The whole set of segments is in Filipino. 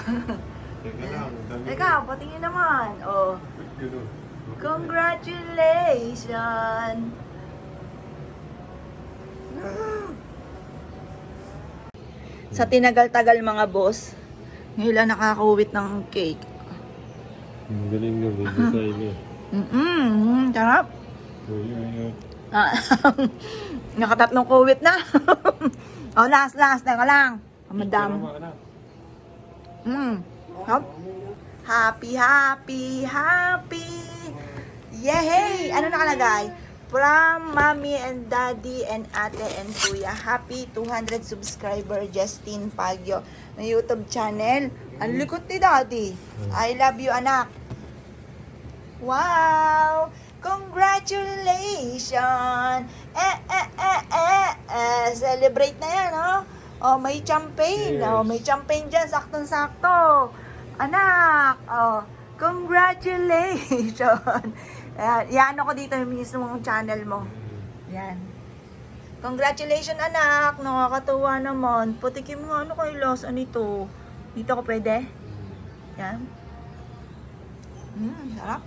Teka lang. dami Teka, patingin naman. Oh. Yun, oh. Congratulations! Sa tinagal-tagal mga boss, ngayon lang nakakauwit ng cake. Ang galing na design niya. Sarap. Uy. Ah, nakatatlong kuwit na. Oh, last, teka lang. Madam. Hop. Happy. Yay! Ano nakalagay? From mommy and daddy and ate and kuya. Happy 200 subscriber Justin Pagyo na YouTube channel. Ang likot ni daddy. I love you, anak. Wow! Congratulations! Celebrate na yan, oh. Oh, may champagne. Cheers. Oh, may champagne dyan. Saktong-sakto. Anak. Oh, congratulations. Yan ako dito yung mismong channel mo. Yan. Congratulations, anak. Nakakatuwa naman. Patikim mo ano kay Los. Ano ito? Dito ko pwede? Yan. Sarap.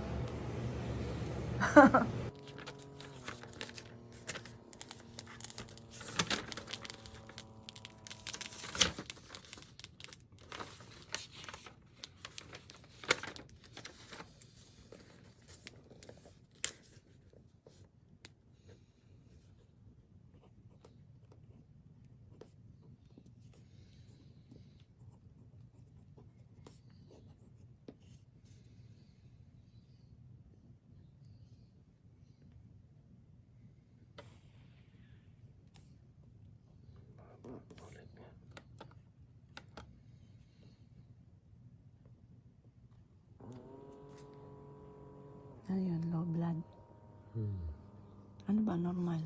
Ano yun? Low blood? Ano ba? Normal?